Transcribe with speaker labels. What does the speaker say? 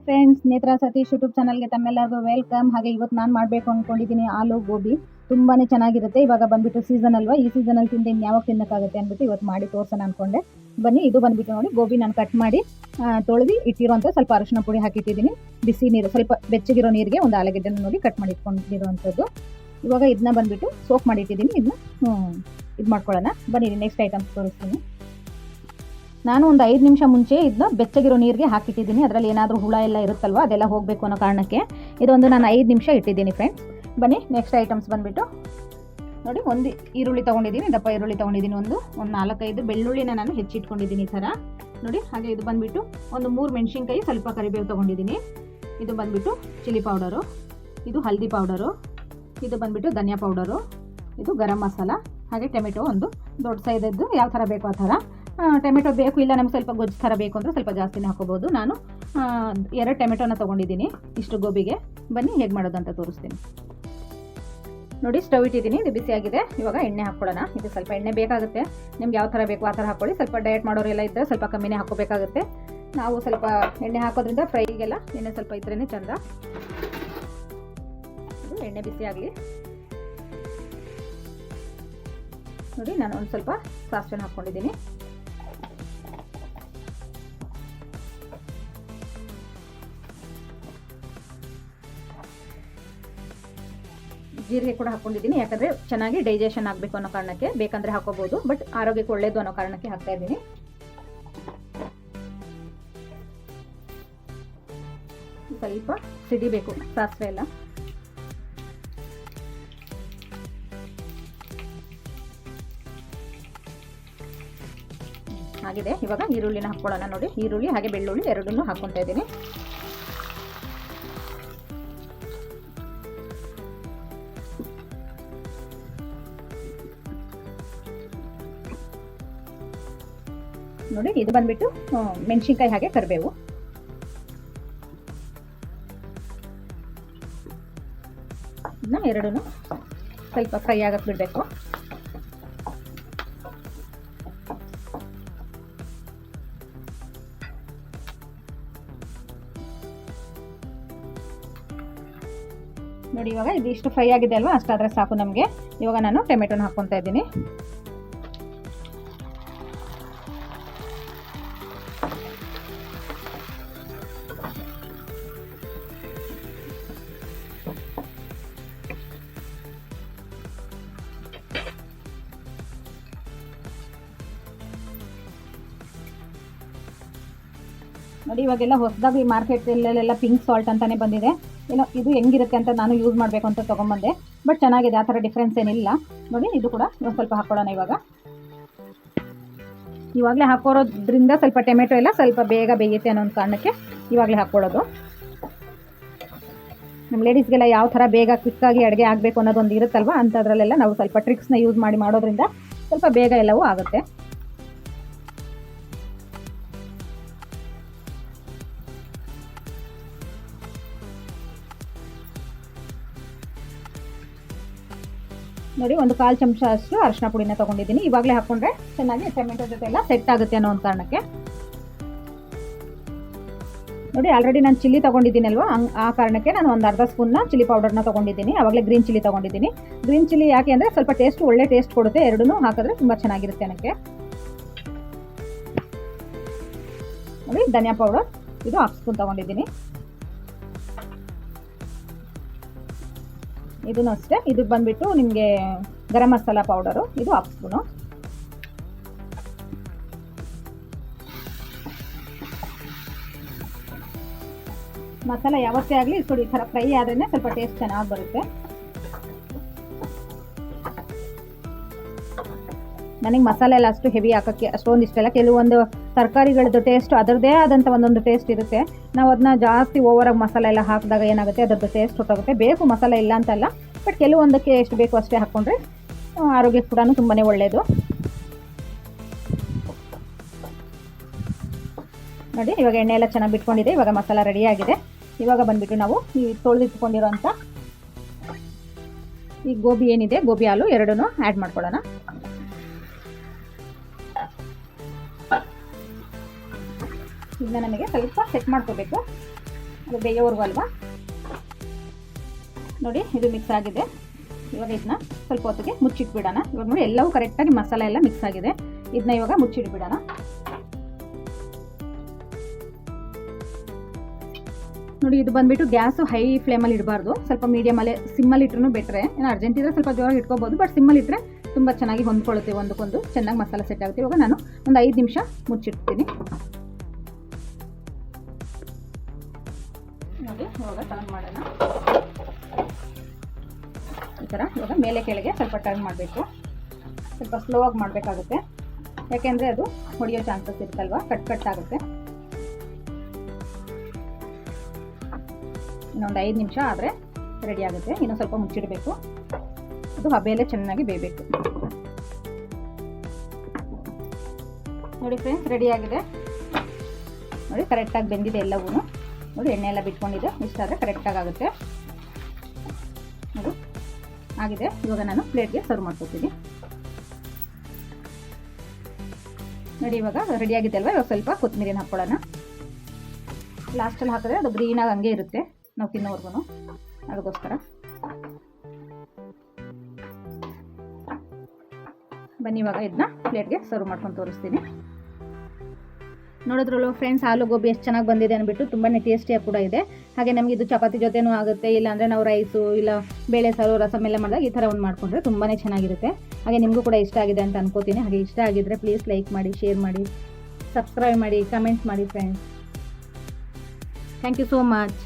Speaker 1: Friends, Netra Satish YouTube ಚಾನಲ್ಗೆ ತಮ್ಮೆಲ್ಲರಿಗೂ welcome. ಹಾಗೆ ಇವತ್ತು ನಾನು ಮಾಡಬೇಕು ಅಂದ್ಕೊಂಡಿದ್ದೀನಿ ಆಲೂ ಗೋಬಿ. ತುಂಬಾ ಚೆನ್ನಾಗಿರುತ್ತೆ. ಇವಾಗ ಬಂದುಬಿಟ್ಟು ಸೀಸನ್ ಅಲ್ವಾ, ಈ ಸೀಸನಲ್ಲಿ ತಿಂದು ಯಾವಾಗ ತಿನ್ನೋಕ್ಕಾಗುತ್ತೆ ಅಂದ್ಬಿಟ್ಟು ಇವತ್ತು ಮಾಡಿ ತೋರ್ಸೋಣ ಅಂದ್ಕೊಂಡೆ. ಬನ್ನಿ, ಇದು ಬಂದುಬಿಟ್ಟು ನೋಡಿ ಗೋಬಿ ನಾನು ಕಟ್ ಮಾಡಿ ತೊಳೆದು ಇಟ್ಟಿರೋಂಥ ಸ್ವಲ್ಪ ಅರಿಶಿನ ಪುಡಿ ಹಾಕಿಟ್ಟಿದ್ದೀನಿ. ಬಿಸಿ ನೀರು, ಸ್ವಲ್ಪ ಬೆಚ್ಚಗಿರೋ ನೀರಿಗೆ ಒಂದು ಆಲೂಗೆಡ್ಡೆನ ನೋಡಿ ಕಟ್ ಮಾಡಿ ಇಟ್ಕೊಂಡಿರೋವಂಥದ್ದು. ಇವಾಗ ಇದನ್ನ ಬಂದುಬಿಟ್ಟು ಸೋಕ್ ಮಾಡಿ ಇಟ್ಟಿದ್ದೀನಿ. ಇದನ್ನ ಇದು ಮಾಡ್ಕೊಳ್ಳೋಣ. ಬನ್ನಿ, ನೆಕ್ಸ್ಟ್ ಐಟಮ್ಸ್ ತೋರಿಸ್ತೀನಿ. ನಾನು ಒಂದು 5 ನಿಮಿಷ ಮುಂಚೆ ಇದನ್ನ ಬೆಚ್ಚಗಿರೋ ನೀರಿಗೆ ಹಾಕಿಟ್ಟಿದ್ದೀನಿ. ಅದರಲ್ಲಿ ಏನಾದರೂ ಹುಳ ಎಲ್ಲ ಇರುತ್ತಲ್ವ, ಅದೆಲ್ಲ ಹೋಗಬೇಕು ಅನ್ನೋ ಕಾರಣಕ್ಕೆ ಇದೊಂದು ನಾನು 5 ನಿಮಿಷ ಇಟ್ಟಿದ್ದೀನಿ ಫ್ರೆಂಡ್ಸ್. ಬನ್ನಿ, ನೆಕ್ಸ್ಟ್ ಐಟಮ್ಸ್ ಬಂದುಬಿಟ್ಟು ನೋಡಿ, ಒಂದು ಈರುಳ್ಳಿ ತೊಗೊಂಡಿದ್ದೀನಿ, ದಪ್ಪ ಈರುಳ್ಳಿ ತೊಗೊಂಡಿದ್ದೀನಿ. ಒಂದು 4-5 ಬೆಳ್ಳುಳ್ಳಿನ ನಾನು ಹೆಚ್ಚಿಟ್ಕೊಂಡಿದ್ದೀನಿ ಈ ಥರ ನೋಡಿ. ಹಾಗೆ ಇದು ಬಂದುಬಿಟ್ಟು ಒಂದು 3 ಮೆಣಸಿನ್ಕಾಯಿ, ಸ್ವಲ್ಪ ಕರಿಬೇವು ತೊಗೊಂಡಿದ್ದೀನಿ. ಇದು ಬಂದುಬಿಟ್ಟು ಚಿಲ್ಲಿ ಪೌಡರು, ಇದು ಹಲ್ದಿ ಪೌಡರು, ಇದು ಬಂದುಬಿಟ್ಟು ಧನಿಯಾ ಪೌಡರು, ಇದು ಗರಂ ಮಸಾಲ, ಹಾಗೆ ಟೊಮೆಟೊ ಒಂದು ದೊಡ್ಡ ಸೈಜದ್ದು, ಯಾವ ಥರ ಬೇಕೋ ಆ ಥರ. ಟೊಮೆಟೊ ಬೇಕು, ಇಲ್ಲ ನಮ್ಗೆ ಸ್ವಲ್ಪ ಗೊಜ್ಜು ಥರ ಬೇಕು ಅಂದರೆ ಸ್ವಲ್ಪ ಜಾಸ್ತಿನೇ ಹಾಕೋಬೋದು. ನಾನು 2 ಟೊಮೆಟೊನ ತೊಗೊಂಡಿದ್ದೀನಿ ಇಷ್ಟು ಗೋಬಿಗೆ. ಬನ್ನಿ ಹೇಗೆ ಮಾಡೋದು ಅಂತ ತೋರಿಸ್ತೀನಿ ನೋಡಿ. ಸ್ಟವ್ ಇಟ್ಟಿದ್ದೀನಿ, ಇದು ಬಿಸಿಯಾಗಿದೆ. ಇವಾಗ ಎಣ್ಣೆ ಹಾಕ್ಕೊಳ್ಳೋಣ. ಇದು ಸ್ವಲ್ಪ ಎಣ್ಣೆ ಬೇಕಾಗುತ್ತೆ, ನಿಮ್ಗೆ ಯಾವ ಥರ ಬೇಕು ಆ ಥರ ಹಾಕ್ಕೊಳ್ಳಿ. ಸ್ವಲ್ಪ ಡಯಟ್ ಮಾಡೋರೆಲ್ಲ ಇದ್ದರೆ ಸ್ವಲ್ಪ ಕಮ್ಮಿನೇ ಹಾಕೋಬೇಕಾಗುತ್ತೆ. ನಾವು ಸ್ವಲ್ಪ ಎಣ್ಣೆ ಹಾಕೋದ್ರಿಂದ ಫ್ರೈಗೆಲ್ಲ ಎಣ್ಣೆ ಸ್ವಲ್ಪ ಇದ್ರೇ ಚಂದ. ಇದು ಎಣ್ಣೆ ಬಿಸಿಯಾಗಲಿ ನೋಡಿ. ನಾನು ಒಂದು ಸ್ವಲ್ಪ ಸಾಸಿವೆನ ಹಾಕ್ಕೊಂಡಿದ್ದೀನಿ. ಜೀರಿಗೆ ಕೂಡ ಹಾಕ್ಕೊಂಡಿದ್ದೀನಿ, ಯಾಕಂದರೆ ಚೆನ್ನಾಗಿ ಡೈಜೆಷನ್ ಆಗಬೇಕು ಅನ್ನೋ ಕಾರಣಕ್ಕೆ. ಬೇಕಂದರೆ ಹಾಕೋಬೋದು, ಬಟ್ ಆರೋಗ್ಯಕ್ಕೆ ಒಳ್ಳೆಯದು ಅನ್ನೋ ಕಾರಣಕ್ಕೆ ಹಾಕ್ತಾ ಇದ್ದೀನಿ. ಸ್ವಲ್ಪ ಸಿಡಿಬೇಕು ಸಾಸಿವೆ ಎಲ್ಲ. ಆಗಿದೆ. ಇವಾಗ ಈರುಳ್ಳಿನ ಹಾಕ್ಕೊಳ್ಳೋಣ ನೋಡಿ. ಈರುಳ್ಳಿ ಹಾಗೆ ಬೆಳ್ಳುಳ್ಳಿ ಎರಡನ್ನೂ ಹಾಕ್ಕೊತಾ ಇದ್ದೀನಿ. ನೋಡಿ, ಇದು ಬಂದ್ಬಿಟ್ಟು ಮೆಣಸಿನ್ಕಾಯಿ ಹಾಗೆ ಕರಿಬೇವು. ಇದನ್ನ ಎರಡೂ ಸ್ವಲ್ಪ ಫ್ರೈ ಆಗಕ್ಕೆ ಬಿಡಬೇಕು. ನೋಡಿ, ಇವಾಗ ಇದು ಇಷ್ಟು ಫ್ರೈ ಆಗಿದೆ ಅಲ್ವಾ, ಅಷ್ಟಾದರೆ ಸಾಕು ನಮಗೆ. ಇವಾಗ ನಾನು ಟೊಮೆಟೊನ ಹಾಕ್ಕೊತಾ ಇದ್ದೀನಿ. ನೋಡಿ, ಇವಾಗೆಲ್ಲ ಹೊಸದಾಗಿ ಮಾರ್ಕೆಟಲ್ಲೆಲ್ಲ ಪಿಂಕ್ ಸಾಲ್ಟ್ ಅಂತಲೇ ಬಂದಿದೆ. ಏನೋ ಇದು ಹೆಂಗಿರುತ್ತೆ ಅಂತ ನಾನು ಯೂಸ್ ಮಾಡಬೇಕು ಅಂತ ತೊಗೊಂಬಂದೆ, ಬಟ್ ಚೆನ್ನಾಗಿದೆ, ಆ ಥರ ಡಿಫ್ರೆನ್ಸ್ ಏನಿಲ್ಲ ನೋಡಿ. ಇದು ಕೂಡ ಒಂದು ಸ್ವಲ್ಪ ಹಾಕ್ಕೊಳ್ಳೋಣ. ಇವಾಗಲೇ ಹಾಕೋರೋದ್ರಿಂದ ಸ್ವಲ್ಪ ಟೊಮೆಟೊ ಎಲ್ಲ ಸ್ವಲ್ಪ ಬೇಗ ಬೇಯುತ್ತೆ ಅನ್ನೋ ಒಂದು ಕಾರಣಕ್ಕೆ ಇವಾಗಲೇ ಹಾಕ್ಕೊಳ್ಳೋದು. ನಮ್ಮ ಲೇಡೀಸ್ಗೆಲ್ಲ ಯಾವ ಥರ ಬೇಗ ಕ್ವಿಕ್ಕಾಗಿ ಅಡುಗೆ ಆಗಬೇಕು ಅನ್ನೋದೊಂದು ಇರುತ್ತಲ್ವ, ಅಂಥದ್ರಲ್ಲೆಲ್ಲ ನಾವು ಸ್ವಲ್ಪ ಟ್ರಿಕ್ಸ್ನ ಯೂಸ್ ಮಾಡಿ ಮಾಡೋದ್ರಿಂದ ಸ್ವಲ್ಪ ಬೇಗ ಎಲ್ಲವೂ ಆಗುತ್ತೆ. ನೋಡಿ, ಒಂದು 1/4 ಚಮಚ ಅಷ್ಟು ಅರಿಶಿನ ಪುಡಿನ ತೊಗೊಂಡಿದ್ದೀನಿ. ಇವಾಗಲೇ ಹಾಕ್ಕೊಂಡ್ರೆ ಚೆನ್ನಾಗಿ ಟೊಮೆಟೊ ಜೊತೆ ಎಲ್ಲ ಸೆಟ್ ಆಗುತ್ತೆ ಅನ್ನೋ ಒಂದು ಕಾರಣಕ್ಕೆ ನೋಡಿ. ಆಲ್ರೆಡಿ ನಾನು ಚಿಲ್ಲಿ ತೊಗೊಂಡಿದ್ದೀನಲ್ವ, ಆ ಕಾರಣಕ್ಕೆ ನಾನು ಒಂದು ಅರ್ಧ ಸ್ಪೂನ್ನ ಚಿಲ್ಲಿ ಪೌಡರ್ನ ತೊಗೊಂಡಿದ್ದೀನಿ. ಆವಾಗಲೇ ಗ್ರೀನ್ ಚಿಲ್ಲಿ ತೊಗೊಂಡಿದ್ದೀನಿ. ಗ್ರೀನ್ ಚಿಲ್ಲಿ ಯಾಕೆ ಅಂದರೆ ಸ್ವಲ್ಪ ಟೇಸ್ಟ್, ಒಳ್ಳೆ ಟೇಸ್ಟ್ ಕೊಡುತ್ತೆ. ಎರಡನ್ನೂ ಹಾಕಿದ್ರೆ ತುಂಬ ಚೆನ್ನಾಗಿರುತ್ತೆ ನನಗೆ ನೋಡಿ. ಧನಿಯಾ ಪೌಡರ್ ಇದು 1/2 ಸ್ಪೂನ್ ತೊಗೊಂಡಿದ್ದೀನಿ. ಇದೂ ಅಷ್ಟೇ. ಇದು ಬಂದುಬಿಟ್ಟು ನಿಮಗೆ ಗರಂ ಮಸಾಲ ಪೌಡರು, ಇದು 1/2 ಸ್ಪೂನು. ಮಸಾಲ ಯಾವತ್ತೇ ಆಗಲಿ ಸ್ವಲ್ಪ ಈ ಥರ ಫ್ರೈ ಆದ್ರೇ ಸ್ವಲ್ಪ ಟೇಸ್ಟ್ ಚೆನ್ನಾಗಿ ಬರುತ್ತೆ. ನನಗೆ ಮಸಾಲೆ ಎಲ್ಲ ಅಷ್ಟು ಹೆವಿ ಹಾಕೋಕ್ಕೆ ಅಷ್ಟೊಂದು ಇಷ್ಟ ಇಲ್ಲ. ಕೆಲವೊಂದು ತರಕಾರಿಗಳದ್ದು ಟೇಸ್ಟ್ ಅದರದ್ದೇ ಆದಂಥ ಒಂದೊಂದು ಟೇಸ್ಟ್ ಇರುತ್ತೆ. ನಾವು ಅದನ್ನ ಜಾಸ್ತಿ ಓವರಾಗಿ ಮಸಾಲೆ ಎಲ್ಲ ಹಾಕಿದಾಗ ಏನಾಗುತ್ತೆ, ಅದರದ್ದು ಟೇಸ್ಟ್ ಹೊರಟೋಗುತ್ತೆ. ಬೇಕು ಮಸಾಲೆ ಇಲ್ಲ ಅಂತಲ್ಲ, ಬಟ್ ಕೆಲವೊಂದಕ್ಕೆ ಎಷ್ಟು ಬೇಕು ಅಷ್ಟೇ ಹಾಕ್ಕೊಂಡ್ರೆ ಆರೋಗ್ಯಕ್ಕೆ ಕೂಡ ತುಂಬಾ ಒಳ್ಳೆಯದು ನೋಡಿ. ಇವಾಗ ಎಣ್ಣೆ ಎಲ್ಲ ಚೆನ್ನಾಗಿ ಬಿಟ್ಕೊಂಡಿದೆ. ಇವಾಗ ಮಸಾಲ ರೆಡಿಯಾಗಿದೆ. ಇವಾಗ ಬಂದುಬಿಟ್ಟು ನಾವು ಈ ತೊಳೆದಿಟ್ಕೊಂಡಿರೋಂಥ ಈ ಗೋಬಿ ಏನಿದೆ, ಗೋಬಿ ಹಾಲು ಎರಡನ್ನೂ ಆ್ಯಡ್ ಮಾಡ್ಕೊಳ್ಳೋಣ. ಇದನ್ನ ನಮಗೆ ಸ್ವಲ್ಪ ಸೆಟ್ ಮಾಡ್ಕೋಬೇಕು. ಅದು ಬೇಯೋವರೆಗೂ ಅಲ್ವಾ. ನೋಡಿ ಇದು ಮಿಕ್ಸ್ ಆಗಿದೆ. ಇವಾಗ ಇದನ್ನ ಸ್ವಲ್ಪ ಹೊತ್ತಿಗೆ ಮುಚ್ಚಿಟ್ಬಿಡೋಣ. ಇವಾಗ ನೋಡಿ ಎಲ್ಲವೂ ಕರೆಕ್ಟಾಗಿ ಮಸಾಲೆ ಎಲ್ಲ ಮಿಕ್ಸ್ ಆಗಿದೆ. ಇದನ್ನ ಇವಾಗ ಮುಚ್ಚಿಟ್ಬಿಡೋಣ. ನೋಡಿ ಇದು ಬಂದ್ಬಿಟ್ಟು ಗ್ಯಾಸು ಹೈ ಫ್ಲೇಮಲ್ಲಿ ಇಡಬಾರ್ದು, ಸ್ವಲ್ಪ ಮೀಡಿಯಮಲ್ಲಿ ಸಿಮ್ಮಲ್ಲಿ ಇಟ್ರೂ ಬೆಟ್ರೆ. ಏನೋ ಅರ್ಜೆಂಟ್ ಇದ್ದರೆ ಸ್ವಲ್ಪ ಜೋರಾಗಿ ಇಟ್ಕೋಬೋದು, ಬಟ್ ಸಿಮ್ಮಲ್ಲಿ ಇಟ್ಟರೆ ತುಂಬ ಚೆನ್ನಾಗಿ ಹೊಂದ್ಕೊಳ್ಳುತ್ತೆ, ಒಂದಕ್ಕೊಂದು ಚೆನ್ನಾಗಿ ಮಸಾಲೆ ಸೆಟ್ ಆಗುತ್ತೆ. ಇವಾಗ ನಾನು ಒಂದು 5 ನಿಮಿಷ ಮುಚ್ಚಿಡ್ತೀನಿ. ನೋಡಿ ಇವಾಗ ಟರ್ನ್ ಮಾಡೋಣ. ಈ ಥರ ಇವಾಗ ಮೇಲೆ ಕೆಳಗೆ ಸ್ವಲ್ಪ ಟರ್ನ್ ಮಾಡಬೇಕು, ಸ್ವಲ್ಪ ಸ್ಲೋ ಆಗಿ ಮಾಡಬೇಕಾಗುತ್ತೆ, ಯಾಕೆಂದರೆ ಅದು ಹೊಡೆಯೋ ಚಾನ್ಸಸ್ ಇರುತ್ತಲ್ವ, ಕಟ್ ಆಗುತ್ತೆ. ಇನ್ನೊಂದು 5 ನಿಮಿಷ ಆದರೆ ರೆಡಿ ಆಗುತ್ತೆ. ಇನ್ನೂ ಸ್ವಲ್ಪ ಮುಚ್ಚಿಡಬೇಕು, ಅದು ಹಬೆಯಲ್ಲೇ ಚೆನ್ನಾಗಿ ಬೇಯಬೇಕು. ನೋಡಿ ಫ್ರೆಂಡ್ಸ್, ರೆಡಿ ಆಗಿದೆ. ನೋಡಿ ಕರೆಕ್ಟಾಗಿ ಬೆಂದಿದೆ ಎಲ್ಲವೂ. ನೋಡಿ ಎಣ್ಣೆ ಎಲ್ಲ ಬಿಟ್ಕೊಂಡಿದೆ, ಇಷ್ಟಾದರೆ ಕರೆಕ್ಟಾಗಿ ಆಗುತ್ತೆ. ನೋಡಿ ಆಗಿದೆ. ಇವಾಗ ನಾನು ಪ್ಲೇಟ್ಗೆ ಸರ್ವ್ ಮಾಡ್ಕೊತೀನಿ. ನೋಡಿ ಇವಾಗ ರೆಡಿ ಆಗಿದೆ ಅಲ್ವಾ. ಇವಾಗ ಸ್ವಲ್ಪ ಕೊತ್ತಂಬರಿನ ಹಾಕ್ಕೊಳ್ಳೋಣ. ಲಾಸ್ಟಲ್ಲಿ ಹಾಕಿದ್ರೆ ಅದು ಗ್ರೀನಾಗಿ ಹಂಗೆ ಇರುತ್ತೆ ನಾವು ತಿನ್ನೋವರೆಗೂ, ಅದಕ್ಕೋಸ್ಕರ. ಬನ್ನಿ ಇವಾಗ ಇದನ್ನ ಪ್ಲೇಟ್ಗೆ ಸರ್ವ್ ಮಾಡ್ಕೊಂಡು ತೋರಿಸ್ತೀನಿ. ನೋಡಿದ್ರಲ್ಲ ಫ್ರೆಂಡ್ಸ್, ಆಲೂ ಗೋಬಿ ಎಷ್ಟು ಚೆನ್ನಾಗಿ ಬಂದಿದೆ ಅಂದ್ಬಿಟ್ಟು, ತುಂಬಾ ಟೇಸ್ಟಿಯಾಗಿ ಕೂಡ ಇದೆ. ಹಾಗೆ ನಮಗೆ ಇದು ಚಪಾತಿ ಜೊತೆನೂ ಆಗುತ್ತೆ, ಇಲ್ಲಾಂದರೆ ನಾವು ರೈಸು ಇಲ್ಲ ಬೇಳೆ ಸಾರು ರಸಮ್ ಎಲ್ಲ ಮಾಡಿದಾಗ ಈ ಥರ ಒಂದು ಮಾಡಿಕೊಂಡ್ರೆ ತುಂಬಾ ಚೆನ್ನಾಗಿರುತ್ತೆ. ಹಾಗೆ ನಿಮಗೂ ಕೂಡ ಇಷ್ಟ ಆಗಿದೆ ಅಂತ ಅನ್ಕೋತೀನಿ. ಹಾಗೆ ಇಷ್ಟ ಆಗಿದ್ದರೆ ಪ್ಲೀಸ್ ಲೈಕ್ ಮಾಡಿ, ಶೇರ್ ಮಾಡಿ, ಸಬ್ಸ್ಕ್ರೈಬ್ ಮಾಡಿ, ಕಮೆಂಟ್ಸ್ ಮಾಡಿ friends. Thank you so much.